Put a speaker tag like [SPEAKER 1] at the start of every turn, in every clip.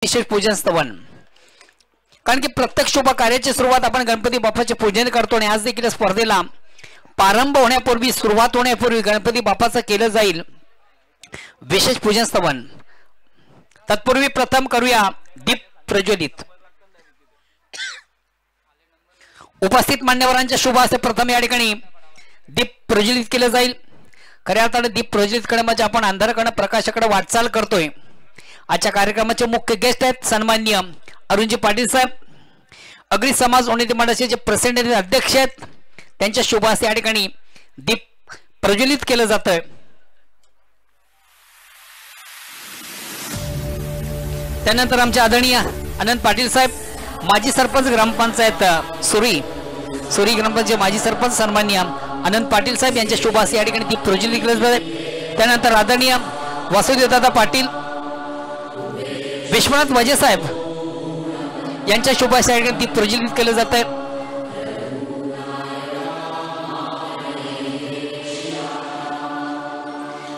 [SPEAKER 1] विशेष पूजन स्तवन. कारण की प्रत्येक शुभ कार्याची सुरुवात आपण गणपती बाप्पाचे पूजन करतो आणि आज देखील स्पर्धेला प्रारंभ होण्यापूर्वी सुरुवात होण्यापूर्वी गणपती बाप्पाचं केलं जाईल विशेष पूजन स्तवन. तत्पूर्वी प्रथम करूया दीप प्रज्वलित. उपस्थित मान्यवरांच्या शुभ हस्ते प्रथम या ठिकाणी दीप प्रज्वलित केलं जाईल. खऱ्या अर्थाने दीप प्रज्वलित करणे म्हणजे आपण अंधाराकडे प्रकाशाकडे वाटचाल करतोय. आजच्या कार्यक्रमाचे मुख्य गेस्ट आहेत सन्माननीय अरुणजी पाटील साहेब, अग्री समाज उन्नती मंडळाचे जे प्रेसिडेंट अध्यक्ष आहेत, त्यांच्या शुभ हस्ते या ठिकाणी दीप प्रज्वलित केलं जातंय. त्यानंतर आमचे आदरणीय अनंत पाटील साहेब, माजी सरपंच ग्रामपंचायत सुरी ग्रामपंचायत माजी सरपंच सन्माननीय अनंत पाटील साहेब यांच्या शुभ हस्ते या ठिकाणी दीप प्रज्वलित केलं जाते. त्यानंतर आदरणीय वासुदेवदादा पाटील, विश्वनाथ वजे साहेब यांच्या शुभ हस्ते या ठिकाणी दीप प्रज्वलित केलं जात आहे.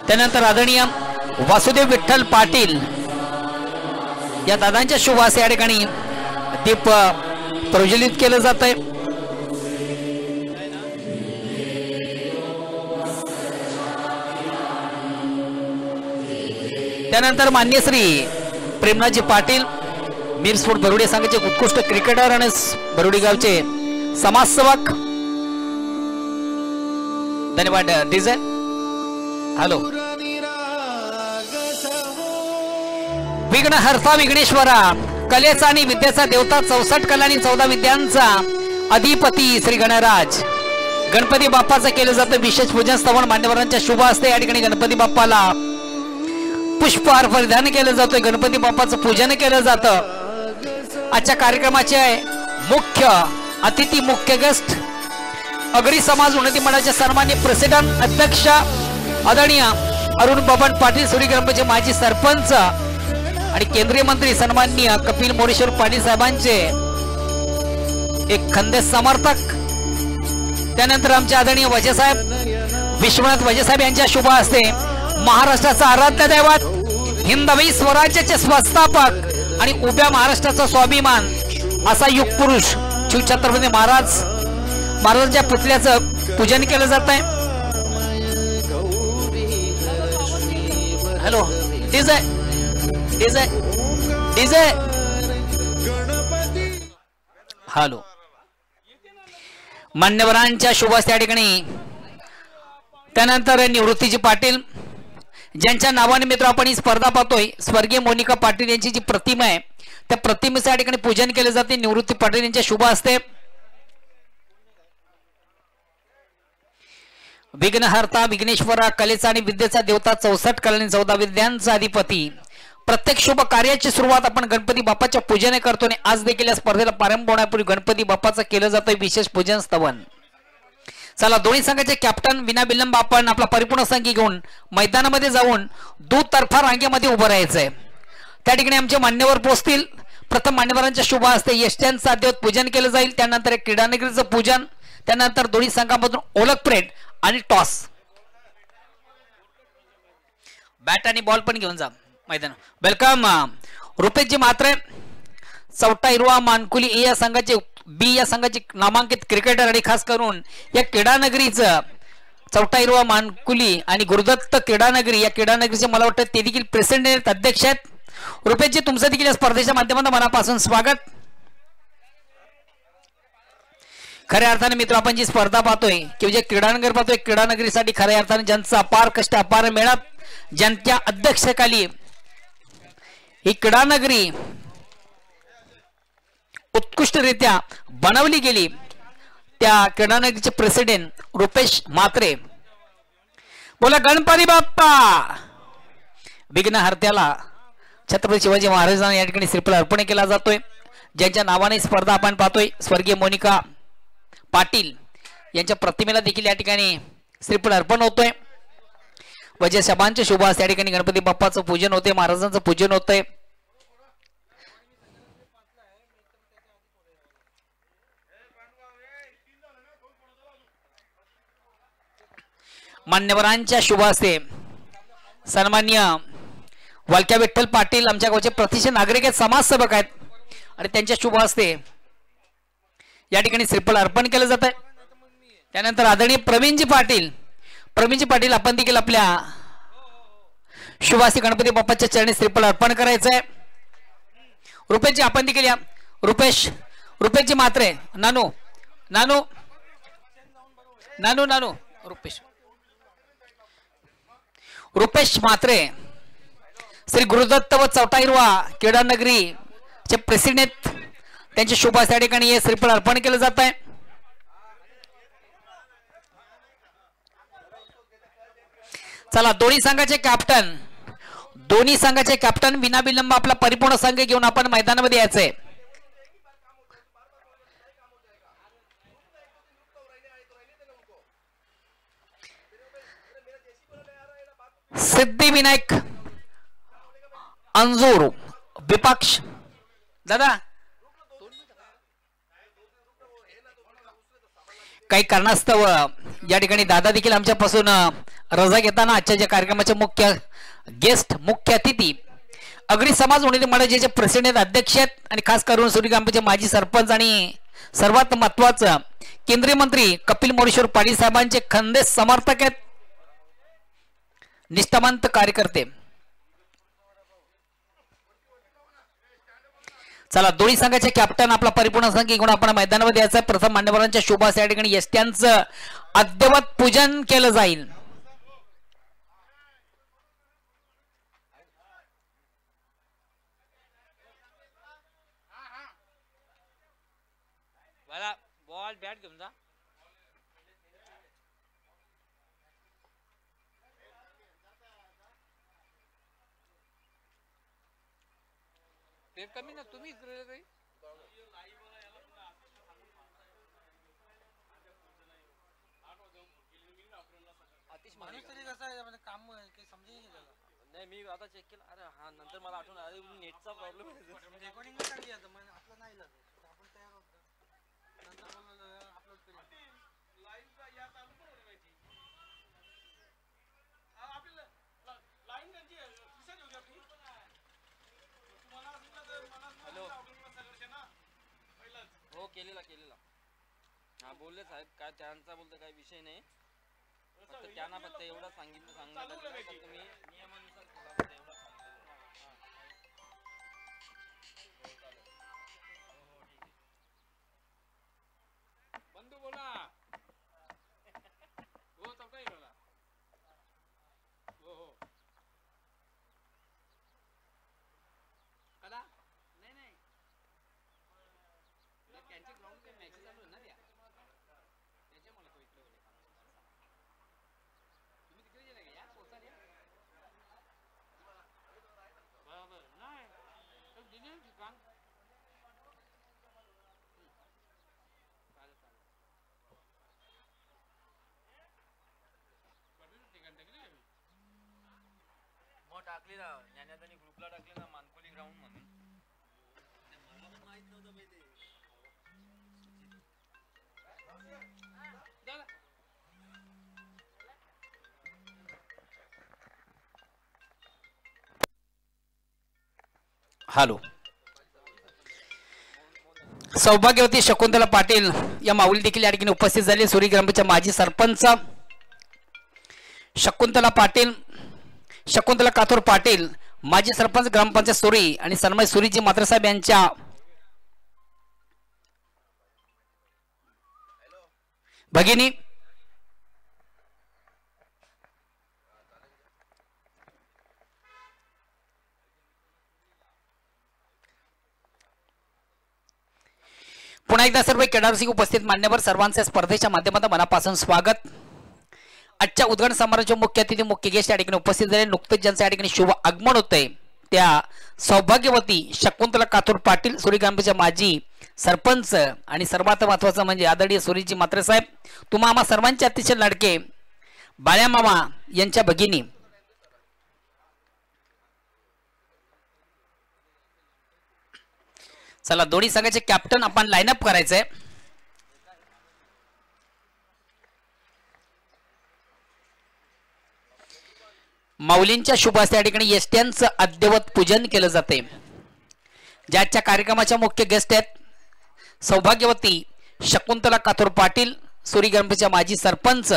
[SPEAKER 1] त्यानंतर आदरणीय वासुदेव विठ्ठल पाटील या दादांच्या शुभ हस्ते या ठिकाणी दीप प्रज्वलित केलं जात आहे. त्यानंतर मान्य श्री प्रेमनाथजी पाटील, मिरस्फोट बरुडी संघाचे उत्कृष्ट क्रिकेटर आणि बरुडी गावचे समाजसेवक. धन्यवाद डीजे. हॅलो. विघ्नहर्ता विघ्नेश्वरा, कलेचा आणि विद्येचा देवता, 64 कला आणि 14 विद्यांचा अधिपती श्री गणराज गणपती बाप्पाचं केलं जातं विशेष पूजन स्तवन. मान्यवरांच्या शुभ हस्ते या ठिकाणी गणपती बाप्पाला पुष्पहार परिधान केलं जातोय, गणपती बाप्पाचं पूजन केलं जातं. आजच्या कार्यक्रमाचे मुख्य अतिथी, मुख्य गेस्ट अग्री समाज उन्नती मंडळाचे सन्माननीय प्रेसिडेंट अध्यक्ष आदरणीय अरुण बबन पाटील, सुरी ग्रामपंचायत माजी सरपंच आणि केंद्रीय मंत्री सन्माननीय कपिल मोरेश्वर पाटील साहेबांचे एक खंदे समर्थक. त्यानंतर आमचे आदरणीय वजे साहेब, विश्वनाथ वजे साहेब यांच्या शुभ हस्ते महाराष्ट्राचा आराध्य दैवत, हिंदवी स्वराज्याचे संस्थापक आणि उभ्या महाराष्ट्राचा स्वाभिमान असा युग पुरुष शिव छत्रपती महाराजांच्या पुतळ्याचं पूजन केलं जात आहे. Hello DJ DJ DJ. Hello. मान्यवरांच्या शुभ हस्ते या ठिकाणी. त्यानंतर निवृत्तीजी पाटील ज्यांच्या नावानिमित्त आपण ही स्पर्धा पाहतोय, स्वर्गीय मोनिका पाटील यांची जी प्रतिमा आहे त्या प्रतिमेचं या ठिकाणी पूजन केले जाते निवृत्ती पाटील यांच्या शुभ हस्ते. विघ्नहर्ता विघ्नेश्वरा, कलेचा आणि विद्येचा देवता, 64 कला आणि 14 विद्यांचा अधिपती. प्रत्येक शुभ कार्याची सुरुवात आपण गणपती बाप्पाच्या पूजने करतो आणि आज देखील या स्पर्धेला प्रारंभ होण्यापूर्वी गणपती बाप्पाचं केलं जातंय विशेष पूजन स्तवन. चला, दोन्ही संघाचे कॅप्टन विना विलंब आपण आपला परिपूर्ण संघ घेऊन मैदानामध्ये जाऊन दुतर्फा रांगेमध्ये उभं राहायचंय. त्या ठिकाणी आमचे मान्यवर पोहोचतील. प्रथम मान्यवरांच्या शुभ हस्ते यष्ट्यांचं अद्ययावत पूजन केलं जाईल. त्यानंतर एक क्रीडानगरीचं पूजन. त्यानंतर दोन्ही संघामधून ओळख परेड आणि टॉस. बॅट आणि बॉल पण घेऊन जा मैदान. वेलकम रुपेशजी म्हात्रे, चौटा हिरवा मानकुली या संघाचे बी या संघाचे नामांकित क्रिकेटर आणि खास करून या क्रीडानगरीचं चौटा हिरवा मानकुली आणि गुरुदत्त क्रीडानगरी या क्रीडानगरीचे मला वाटतं ते देखील प्रेसिडेंट अध्यक्ष आहेत. रुपेशजी, तुमचं देखील या स्पर्धेच्या माध्यमातून मनापासून स्वागत. खऱ्या अर्थाने मित्र आपण जी स्पर्धा पाहतोय किंवा जे क्रीडानगर पाहतोय, क्रीडानगरीसाठी खऱ्या अर्थाने ज्यांचं अपार कष्ट अपार मेहनत, ज्यांच्या अध्यक्षतेखाली ही क्रीडानगरी उत्कृष्टरित्या बनवली गेली, त्या क्रीडानगरीचे प्रेसिडेंट रुपेश म्हात्रे. बोला गणपती बाप्पा. विघ्नहर्त्याला छत्रपती शिवाजी महाराजांना या ठिकाणी श्रीफळ अर्पण केला जातोय. ज्यांच्या नावाने स्पर्धा आपण पाहतोय, स्वर्गीय मोनिका पाटील यांच्या प्रतिमेला देखील या ठिकाणी श्रीफळ अर्पण होतोय. वजे साहेबांच्या शुभ हस्ते या ठिकाणी गणपती बाप्पाचं पूजन होते, महाराजांचं पूजन होतंय. मान्यवरांच्या शुभ हस्ते सन्माननीय वालक्या विठ्ठल पाटील आमच्या गावचे प्रतिष्ठित नागरिक आहेत, समाजसेवक आहेत आणि त्यांच्या शुभ हस्ते या ठिकाणी श्रीफळ अर्पण केलं जात आहे. त्यानंतर आदरणीय प्रवीणजी पाटील आपण देखील आपल्या शुभासी गणपती बाप्पाच्या चरणी श्रीफळ अर्पण करायचं आहे. रुपेशजी आपण देखील या. रुपेशजी मात्रे नानू रुपेश मात्रे श्री गुरुदत्त व चौटाईरवा क्रीडा नगरी चे प्रेसिडेंट त्यांच्या शुभ हस्ते या ठिकाणी हे श्रीफळ अर्पण केलं जात आहे. चला दोन्ही संघाचे कॅप्टन विनाविलंब आपला परिपूर्ण संघ घेऊन आपण मैदानामध्ये यायचंय. सिद्धिविनायक अंजूर विपक्ष दादा काही कारणास्तव या ठिकाणी दादा देखील आमच्यापासून रजा घेताना आजच्या ज्या कार्यक्रमाचे मुख्य अतिथी अग्री समाज उन्नती मंडळाचे प्रेसिडेंट अध्यक्ष आहेत आणि खास करून सुरी ग्रामपंचायत माजी सरपंच आणि सर्वात महत्वाचं केंद्रीय मंत्री कपिल मोरेश्वर पाटील साहेबांचे खंदे समर्थक आहेत, निष्ठावंत कार्यकर्ते. चला दोन्ही संघाचे कॅप्टन आपला परिपूर्ण संघ घेऊन आपण मैदानामध्ये यायचं. प्रथम मान्यवरांच्या शुभ हस्ते या ठिकाणी यष्ट्यांचं अद्ययावत पूजन केलं जाईल. बॉल बॅट घेऊन जा. कमी ना तुम्ही काम नाही मी आता चेक केलं. अरे हा नंतर मला आठवण आली नेटचा प्रॉब्लेम रेकॉर्डिंग नाही आपलं नाही आपण तयार होतो नंतर अपलोड करू लाईव्ह या चालू करायची आपल्याला लाईन त्यांची दिसत होती आपली हॅलो हो केलेला हा बोलले साहेब काय त्यांचा बोलतो काही विषय नाही फक्त त्यांना फक्त एवढं सांगितलं फक्त मी नियमानुसार बंधू बोला हो तब काही बोला हो कदा नाही त्यांचे ग्राउंड पे मॅच चालू आहे ना त्याच्यामुळे तो इकडे तुम्ही तिकडे गेला का यार पोचा रे बरोबर नाही तर दिले ठिकाण टाकली ना ज्ञानादानी ग्रुपला टाकले ना मानकोली ग्राउंड म्हणून मला पण माहित नव्हतं पहिले हॅलो सौभाग्यवती शकुंतला पाटील या माऊली देखील या ठिकाणी उपस्थित झाले. सुरी ग्रामपंचायत माजी सरपंच शकुंतला काथोर पाटील माजी सरपंच ग्रामपंचायत सुरी आणि सन्मय सुरीजी मात्र साहेब यांच्या भगिनी पुन्हा एकदा सर्व केडारसिंग उपस्थित मान्यवर सर्वांचे स्पर्धेच्या माध्यमातून मनापासून स्वागत. आजच्या उद्घाटन समारोहाचे मुख्य अतिथी मुख्य गेस्ट या ठिकाणी उपस्थित झाले. नुकतेच ज्यांचं या ठिकाणी शुभ आगमन होतंय त्या सौभाग्यवती शकुंतला काथोर पाटील सुरी ग्रामपंचायत माजी सरपंच आणि सर्वात महत्वाचं म्हणजे आदरणीय सुरीजी मात्रे साहेब तुम्हा आम्हा सर्वांचे अतिशय लाडके बाळ्या मामा यांच्या भगिनी. चला दोन्ही संघाचे कॅप्टन आपण लाईनअप करायचंय. माऊलींच्या शुभ हस्ते या ठिकाणी एसट्यांचं अद्यवत पूजन केलं जाते. ज्याच्या कार्यक्रमाच्या मुख्य गेस्ट आहेत सौभाग्यवती शकुंतला काथोर पाटील, सुरी गणपतीच्या माजी सरपंच,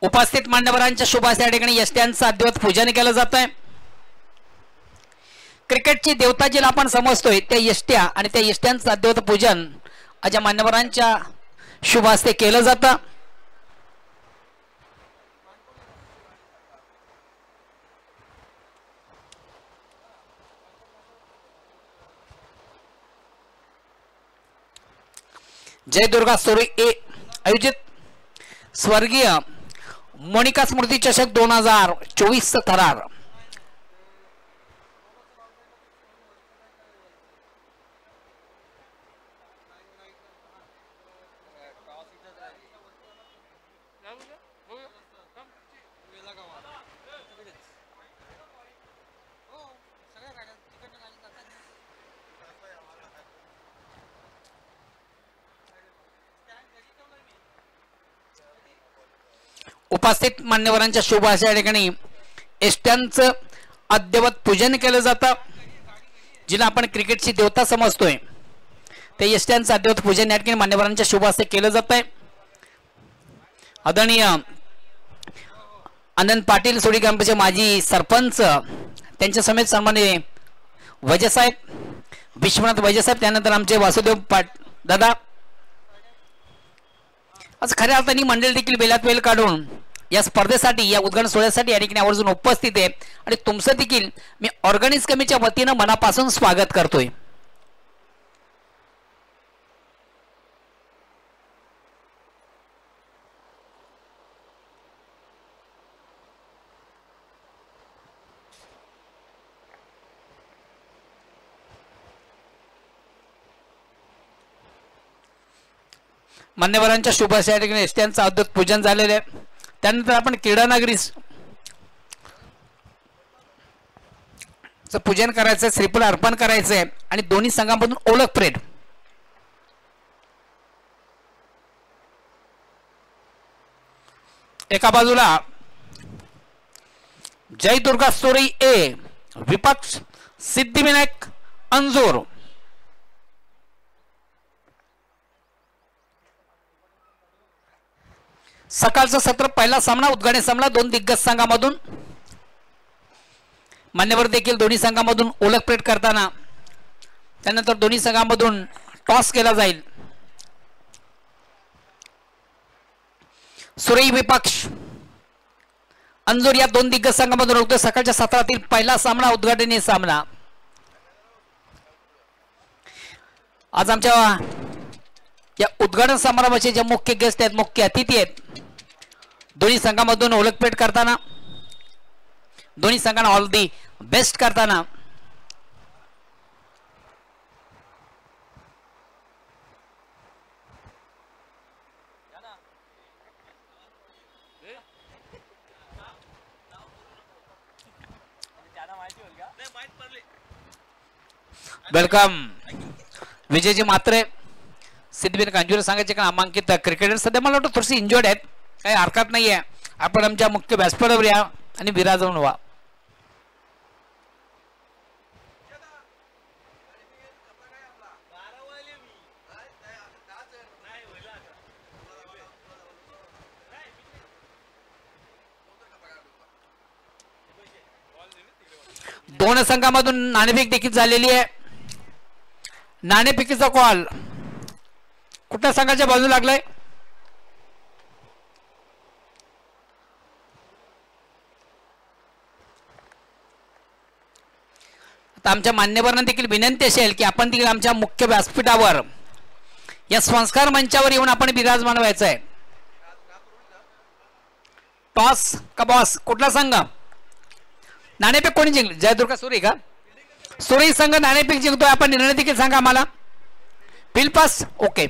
[SPEAKER 1] उपस्थित मान्यवरांच्या शुभ हस्ते या ठिकाणी यष्ट्यांचं अद्यवत पूजन केलं जात आहे. क्रिकेटची देवता जिला आपण समजतोय त्या यष्ट्या आणि त्या यष्ट्यांचं अद्यवत पूजन अशा मान्यवरांच्या शुभ हस्ते केलं जातं. जय दुर्गा स्टोरी ए आयोजित स्वर्गीय मोनिका स्मृती चषक 2024 थरार उपस्थित मान्यवरांच्या शुभ हस्ते या ठिकाणी एसट्यांचं अद्यवत पूजन केलं जातं. जिला आपण क्रिकेटची देवता समजतोय ते एसट्यांचं अद्यवत पूजन या ठिकाणी मान्यवरांच्या शुभ हस्ते केलं जात आहे. आदरणीय आनंद पाटील सोडी ग्रामपंचायतचे माजी सरपंच, त्यांच्या समेत सन्माननीय वैजसाहेब विश्वनाथ वैजसाहेब, त्यानंतर आमचे वासुदेव दादा, आज खऱ्या अर्थाने मंडळ देखील बेलात वेळ काढून या स्पर्धेसाठी या उद्घाटन सोहळ्यासाठी या ठिकाणी आवर्जून उपस्थित आहे आणि तुमचं देखील मी ऑर्गनाइज कमिटीच्या वतीनं मनापासून स्वागत करतोय. मान्यवरांच्या शुभ हस्ते या ठिकाणी एसट्यांचं अद्भुत पूजन झालेलं आहे. त्यानंतर आपण क्रीडा नगरी पूजन करायचं, श्रीफळ अर्पण करायचंय आणि दोन्ही संघांमधून ओळख परेड. एका बाजूला जय दुर्गा स्टोरी ए विपक्ष सिद्धिविनायक अंजूर, सकाळचं सत्र पहिला सामना उद्घाटन सामना दोन दिग्गज संघामधून मान्यवर देखील दोन्ही संघामधून ओळख परेड करताना, त्यानंतर दोन्ही संघामधून टॉस केला जाईल. सुरई विपक्ष अंजूर या दोन दिग्गज संघामधून होतो सकाळच्या सत्रातील पहिला सामना उद्घाटनीय सामना. आज आमच्या या उद्घाटन समारंभाचे जे मुख्य गेस्ट आहेत, मुख्य अतिथी आहेत, दोन्ही संघामधून ओळख परेड करताना, दोन्ही संघांना ऑल दी बेस्ट करताना वेलकम विजयजी मात्रे, सिद्धवीर कांजूर सांगायचे का नामांकित क्रिकेटर सध्या मला वाटतं थोडीशी इंजर्ड आहेत, काही हरकत नाहीये. आपण आमच्या मुख्य व्यासपीठावर या आणि विराजमान व्हा. दोन संघामधून नाणेफेक देखील झालेली आहे. नाणेफेकीचा कॉल कुठल्या संघाच्या बाजूला लागलाय? आमच्या मान्यवरांना देखील विनंती असेल की आपण देखील आमच्या मुख्य व्यासपीठावर या संस्कार मंचावर येऊन आपण विराजमान व्हायचं आहे. टॉस का बॉस कुठला संघ? नाणेफेक कोणी जिंकले? जयदुर्गा सुरी का? सुरी संघ नाणेफेक जिंकतोय. आपण निर्णय देखील सांगा आम्हाला. Field pass okay.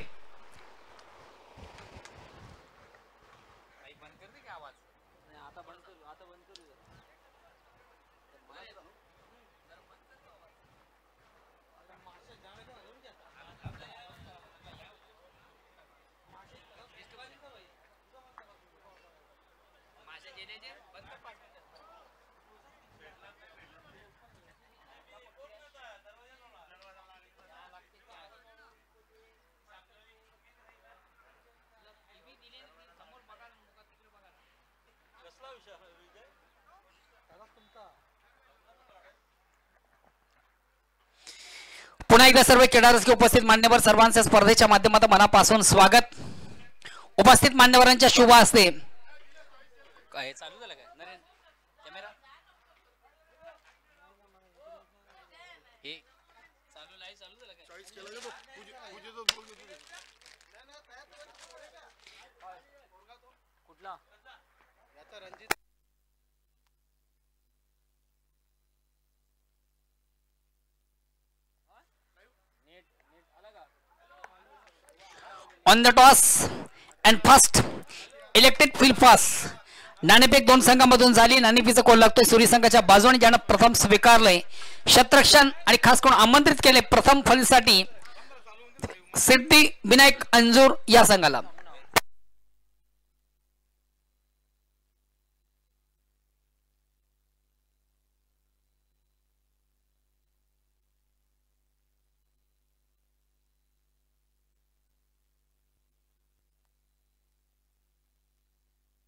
[SPEAKER 1] पुन्हा एकदा सर्व क्रीडारसिक उपस्थित मान्यवर सर्वांचे स्पर्धेच्या माध्यमातून मनापासून स्वागत. उपस्थित मान्यवरांच्या शुभ हस्ते काय चालू झालं काय नरेन कॅमेरा हे चालू लाईव्ह चालू झालं काय चॉईस केलं तो पूजे तो बोल कुठला याचा Ranjit on the toss and first elected field pass. नाणेफेक दोन संघांमधून झाली. नाणेफेकीचा कॉल लागतोय सूर्य संघाच्या बाजूने, ज्यानं प्रथम स्वीकारलंय क्षेत्ररक्षण आणि खास करून आमंत्रित केले प्रथम फलसाठी सिद्धी विनायक अंजूर या संघाला.